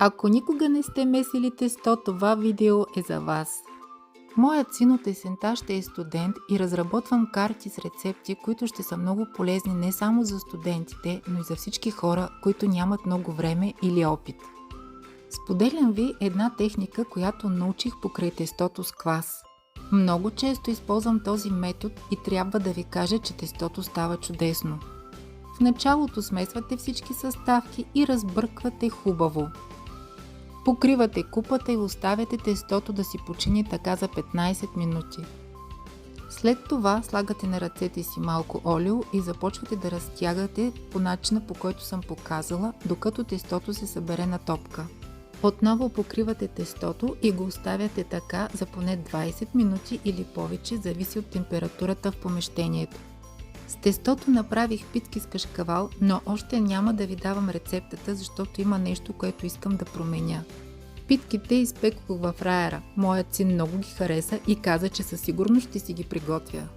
Ако никога не сте месили тесто, това видео е за вас. Моят син от есента ще е студент и разработвам карти с рецепти, които ще са много полезни не само за студентите, но и за всички хора, които нямат много време или опит. Споделям ви една техника, която научих покрай тестото с квас. Много често използвам този метод и трябва да ви кажа, че тестото става чудесно. В началото смесвате всички съставки и разбърквате хубаво. Покривате купата и оставяте тестото да си почини така за 15 минути. След това слагате на ръцете си малко олио и започвате да разтягате по начина, по който съм показала, докато тестото се събере на топка. Отново покривате тестото и го оставяте така за поне 20 минути или повече, зависи от температурата в помещението. С тестото направих питки с кашкавал, но още няма да ви давам рецептата, защото има нещо, което искам да променя. Питките изпекох в фраера. Моят син много ги хареса и каза, че със сигурност ще си ги приготвя.